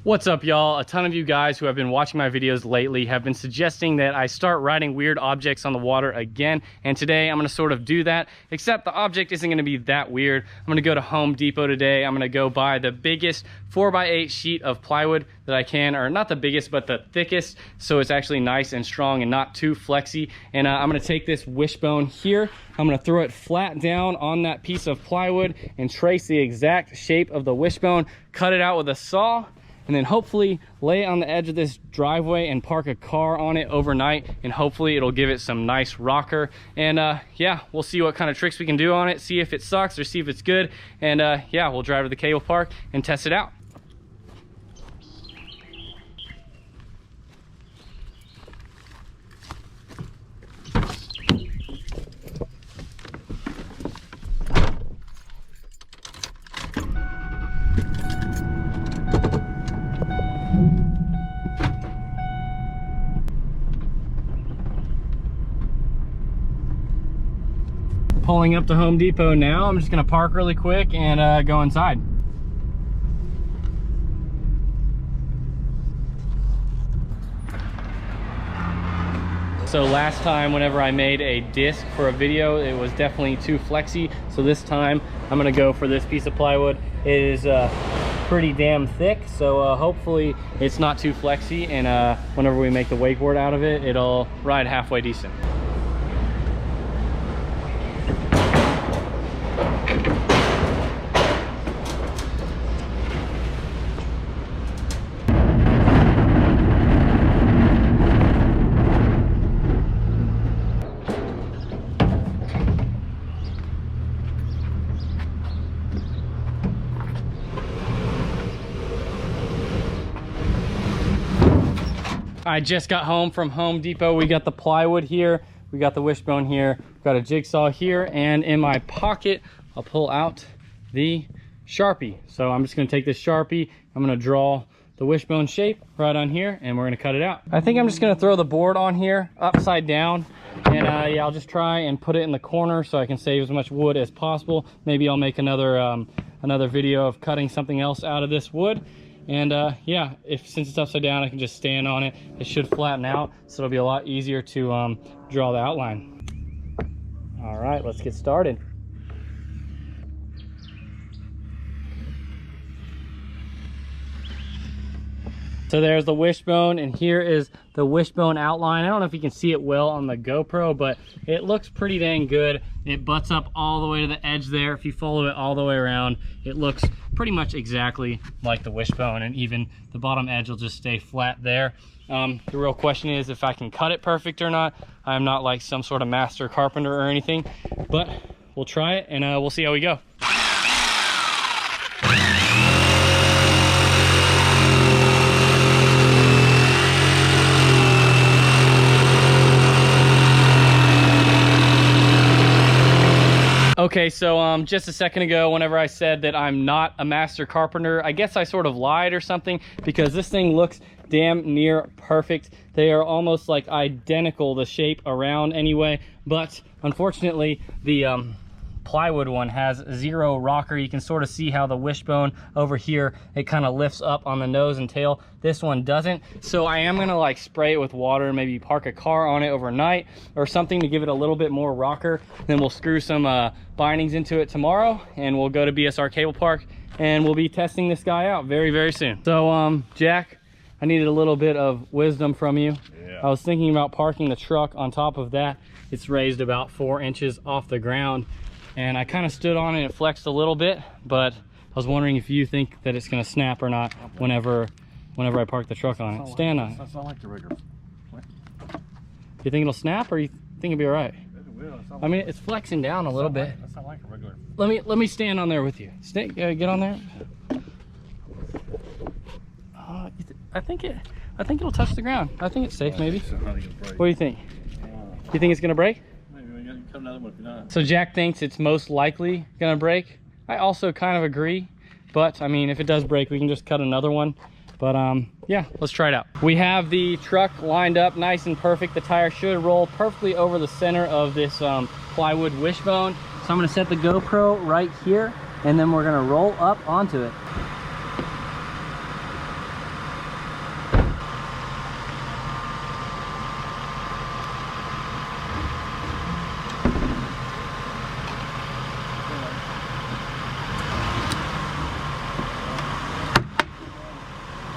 What's up, y'all? A ton of you guys who have been watching my videos lately have been suggesting that I start riding weird objects on the water again, and today I'm gonna sort of do that, except the object isn't gonna be that weird. I'm gonna go to Home Depot today. I'm gonna go buy the biggest 4x8 sheet of plywood that I can, or not the biggest, but the thickest, so it's actually nice and strong and not too flexy. And I'm gonna take this wishbone here, I'm gonna throw it flat down on that piece of plywood and trace the exact shape of the wishbone, cut it out with a saw, and then hopefully lay it on the edge of this driveway and park a car on it overnight, and hopefully it'll give it some nice rocker. And yeah, we'll see what kind of tricks we can do on it, see if it sucks or see if it's good. And yeah, we'll drive to the cable park and test it out. Pulling up to Home Depot now. I'm just gonna park really quick and go inside. So last time, whenever I made a disc for a video, it was definitely too flexy. So this time, I'm gonna go for this piece of plywood. It is pretty damn thick, so hopefully it's not too flexy, and whenever we make the wakeboard out of it, it'll ride halfway decent. I just got home from Home Depot. We got the plywood here, we got the wishbone here, we've got a jigsaw here, and in my pocket I'll pull out the Sharpie. So I'm just gonna take this Sharpie, I'm gonna draw the wishbone shape right on here, and we're gonna cut it out. I think I'm just gonna throw the board on here upside down, and yeah, I'll just try and put it in the corner so I can save as much wood as possible. Maybe I'll make another video of cutting something else out of this wood. And yeah, since it's upside down, I can just stand on it. It should flatten out, so it'll be a lot easier to draw the outline. All right, let's get started. So there's the wishbone, and here is the wishbone outline. I don't know if you can see it well on the GoPro, but it looks pretty dang good. It butts up all the way to the edge there. If you follow it all the way around, it looks pretty much exactly like the wishbone, and even the bottom edge will just stay flat there. The real question is if I can cut it perfect or not. I'm not like some sort of master carpenter or anything, but we'll try it, and we'll see how we go. Okay, so just a second ago, whenever I said that I'm not a master carpenter, I guess I sort of lied or something, because this thing looks damn near perfect. They are almost like identical, the shape around anyway, but unfortunately the plywood one has zero rocker. You can sort of see how the wishbone over here, it kind of lifts up on the nose and tail. This one doesn't. So I am gonna like spray it with water, maybe park a car on it overnight or something to give it a little bit more rocker. Then we'll screw some bindings into it tomorrow, and we'll go to BSR Cable Park, and we'll be testing this guy out very, very soon. So Jack, I needed a little bit of wisdom from you. Yeah. I was thinking about parking the truck on top of that. It's raised about 4 inches off the ground, and I kind of stood on it and it flexed a little bit, but I was wondering if you think that it's going to snap or not whenever I park the truck on it. Stand on it. That's not like the regular. What? You think it'll snap, or you think it'll be all right? It will. I mean, it's flexing down a little bit. That's not like a regular. Let me stand on there with you. Get on there. I think it'll touch the ground. I think it's safe, maybe. What do you think? You think it's going to break? Cut another one if you're not. So Jack thinks it's most likely gonna break. I also kind of agree, but I mean, if it does break, we can just cut another one. But yeah, let's try it out. We have the truck lined up nice and perfect. The tire should roll perfectly over the center of this plywood wishbone. So I'm gonna set the GoPro right here, and then we're gonna roll up onto it.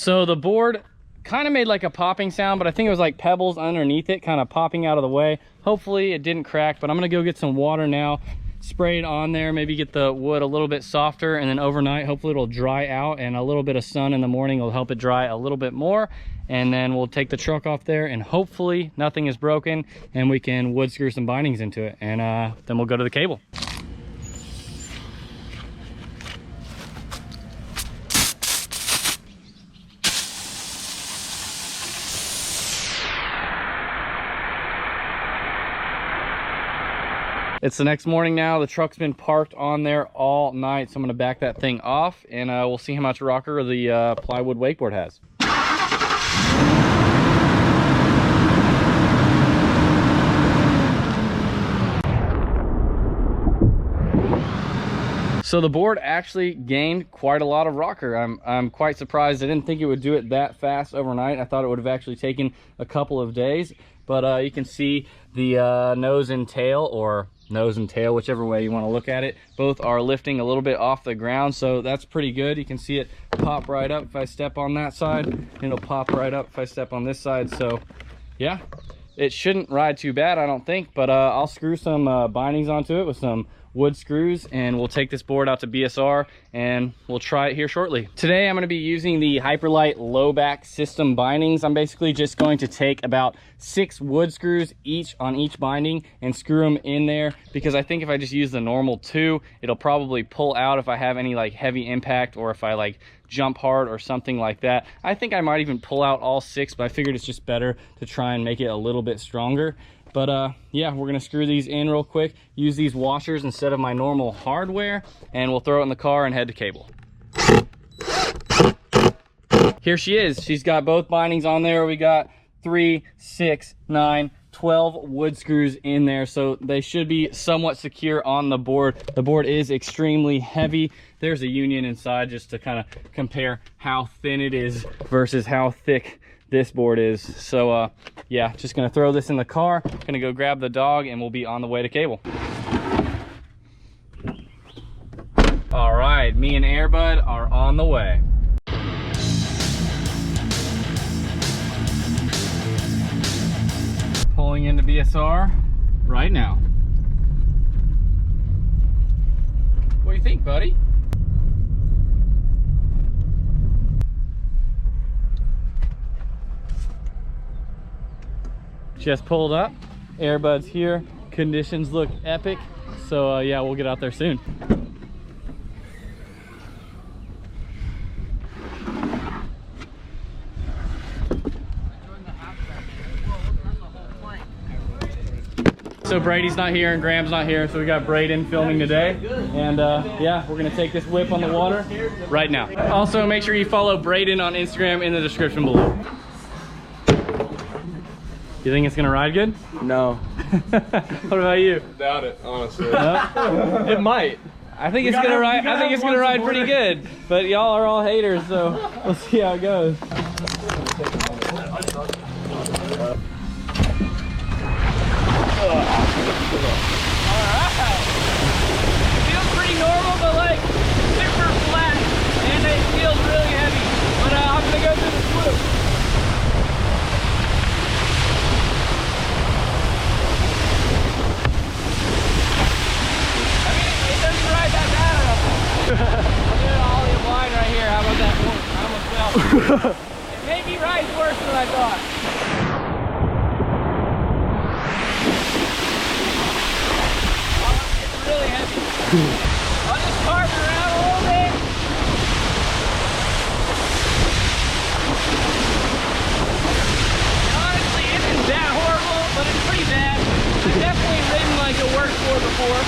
So the board kind of made like a popping sound, but I think it was like pebbles underneath it kind of popping out of the way. Hopefully it didn't crack, but I'm gonna go get some water now, spray it on there, maybe get the wood a little bit softer, and then overnight hopefully it'll dry out, and a little bit of sun in the morning will help it dry a little bit more. And then we'll take the truck off there, and hopefully nothing is broken, and we can wood screw some bindings into it, and then we'll go to the cable. It's the next morning now. The truck's been parked on there all night, so I'm gonna back that thing off, and we'll see how much rocker the Plywood Wakeboard has. So the board actually gained quite a lot of rocker. I'm quite surprised. I didn't think it would do it that fast overnight. I thought it would have actually taken a couple of days, but you can see the nose and tail, or nose and tail, whichever way you want to look at it, both are lifting a little bit off the ground, so that's pretty good. You can see it pop right up if I step on that side, and it'll pop right up if I step on this side. So yeah, it shouldn't ride too bad, I don't think, but I'll screw some bindings onto it with some wood screws, and we'll take this board out to BSR and we'll try it here shortly. Today I'm going to be using the Hyperlite low back system bindings. I'm basically just going to take about 6 wood screws each on each binding and screw them in there, because I think if I just use the normal 2, it'll probably pull out if I have any like heavy impact, or if I like jump hard or something like that. I think I might even pull out all 6, but I figured it's just better to try and make it a little bit stronger. But yeah, we're gonna screw these in real quick, use these washers instead of my normal hardware, and we'll throw it in the car and head to cable. Here she is. She's got both bindings on there. We got 3, 6, 9, 12 wood screws in there, so they should be somewhat secure on the board. The board is extremely heavy. There's a union inside just to kind of compare how thin it is versus how thick this board is. So yeah, just gonna throw this in the car, gonna go grab the dog, and we'll be on the way to cable. All right, me and Airbud are on the way. Pulling into BSR right now. What do you think, buddy? Just pulled up, Airbud's here, conditions look epic, so yeah, we'll get out there soon. So Brady's not here and Graham's not here, so we got Braden filming today, and yeah, we're gonna take this whip on the water right now. Also, make sure you follow Braden on Instagram in the description below. You think it's gonna ride good? No. What about you? Doubt it, honestly. No? It might. I think it's gonna ride. I think it's gonna ride pretty good. But y'all are all haters, so we'll see how it goes. Alright. It feels pretty normal, but like super flat, and it feels really heavy. But I'm gonna go through the swoop. I'm doing an ollie blind right here. How about that? I almost fell. It maybe rides worse than I thought. It's really heavy. I'll just carve it around a little bit. And honestly, it isn't that horrible, but it's pretty bad. I've definitely ridden like a workboard before.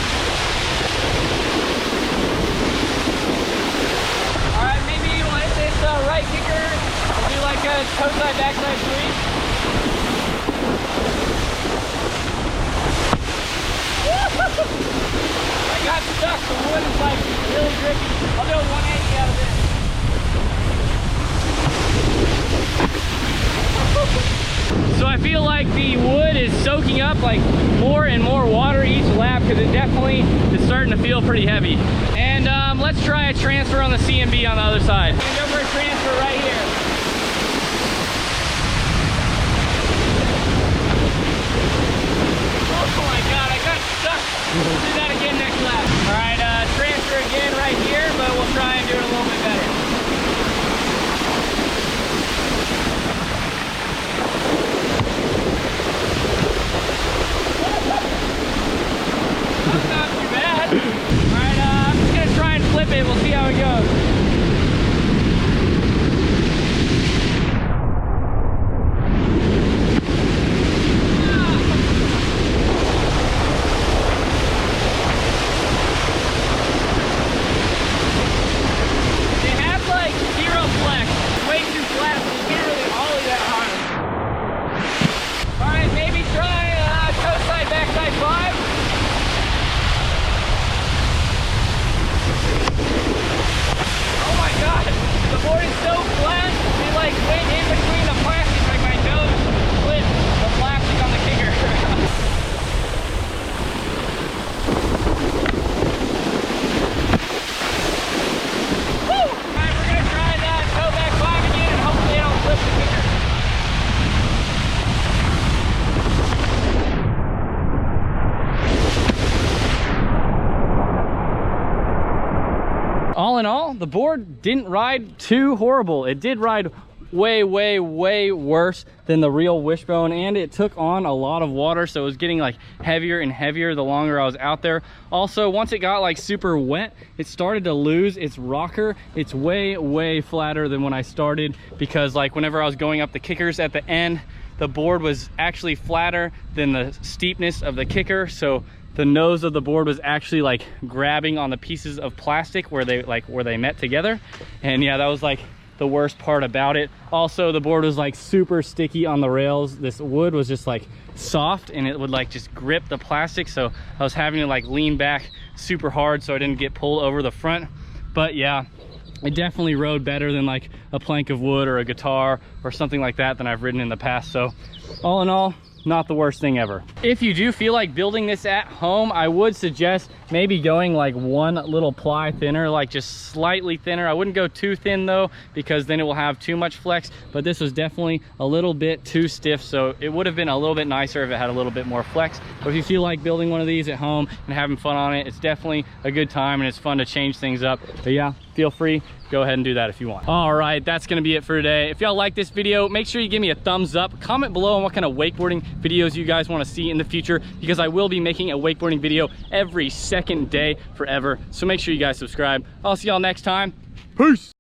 Alright, maybe we'll hit this right kicker. We'll do like a toe side, backside sweep. I got stuck. The wood is like really grippy. I'll do a 180 out of this. So I feel like the wood is soaking up like more and more water each lap, because it definitely is starting to feel pretty heavy. And let's try a transfer on the CMB on the other side. I'm gonna go for a transfer right here. We'll do that again next lap. All right, transfer again right here, but we'll try and do it a little bit better. That's not too bad. All right, I'm just gonna try and flip it. We'll see how it goes. All in all, the board didn't ride too horrible. It did ride way worse than the real Wishbone, and it took on a lot of water, so it was getting like heavier and heavier the longer I was out there. Also, once it got like super wet, it started to lose its rocker. It's way flatter than when I started, because like whenever I was going up the kickers at the end, the board was actually flatter than the steepness of the kicker, so the nose of the board was actually like grabbing on the pieces of plastic where they met together. And yeah, that was like the worst part about it. Also, the board was like super sticky on the rails. This wood was just like soft and it would like just grip the plastic, so I was having to like lean back super hard so I didn't get pulled over the front. But yeah, it definitely rode better than like a plank of wood or a guitar or something like that than I've ridden in the past. So all in all, not the worst thing ever. If you do feel like building this at home, I would suggest maybe going like one little ply thinner, like just slightly thinner. I wouldn't go too thin though, because then it will have too much flex, but this was definitely a little bit too stiff, so it would have been a little bit nicer if it had a little bit more flex. But if you feel like building one of these at home and having fun on it, it's definitely a good time and it's fun to change things up. But yeah, feel free, go ahead and do that if you want. All right, that's gonna be it for today. If y'all like this video, make sure you give me a thumbs up. Comment below on what kind of wakeboarding videos you guys want to see in the future, because I will be making a wakeboarding video every second day forever. So make sure you guys subscribe. I'll see y'all next time. Peace.